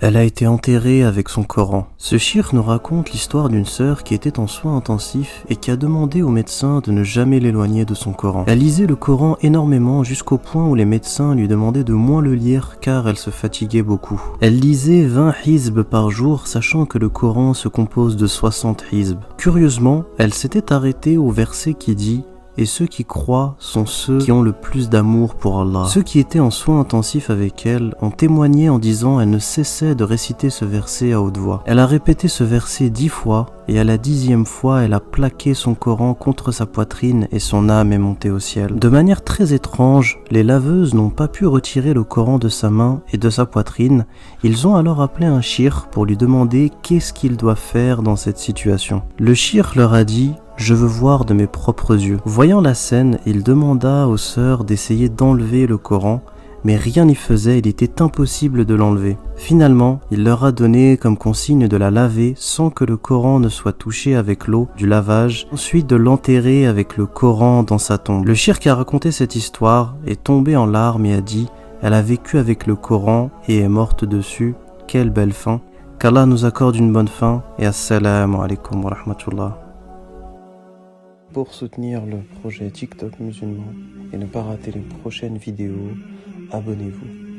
Elle a été enterrée avec son Coran. Ce shir nous raconte l'histoire d'une sœur qui était en soins intensifs et qui a demandé au médecin de ne jamais l'éloigner de son Coran. Elle lisait le Coran énormément jusqu'au point où les médecins lui demandaient de moins le lire car elle se fatiguait beaucoup. Elle lisait 20 hizb par jour, sachant que le Coran se compose de 60 hizb. Curieusement, elle s'était arrêtée au verset qui dit: et ceux qui croient sont ceux qui ont le plus d'amour pour Allah. Ceux qui étaient en soins intensifs avec elle ont témoigné en disant elle ne cessait de réciter ce verset à haute voix. Elle a répété ce verset 10 fois et à la 10e fois, elle a plaqué son Coran contre sa poitrine et son âme est montée au ciel. De manière très étrange, les laveuses n'ont pas pu retirer le Coran de sa main et de sa poitrine. Ils ont alors appelé un shir pour lui demander qu'est-ce qu'il doit faire dans cette situation. Le shir leur a dit: je veux voir de mes propres yeux. Voyant la scène, il demanda aux sœurs d'essayer d'enlever le Coran, mais rien n'y faisait, il était impossible de l'enlever. Finalement, il leur a donné comme consigne de la laver sans que le Coran ne soit touché avec l'eau du lavage, ensuite de l'enterrer avec le Coran dans sa tombe. Le shir qui a raconté cette histoire est tombé en larmes et a dit: elle a vécu avec le Coran et est morte dessus. Quelle belle fin. Qu'Allah nous accorde une bonne fin et assalamu alaikum wa rahmatullah. Pour soutenir le projet TikTok musulman et ne pas rater les prochaines vidéos, abonnez-vous.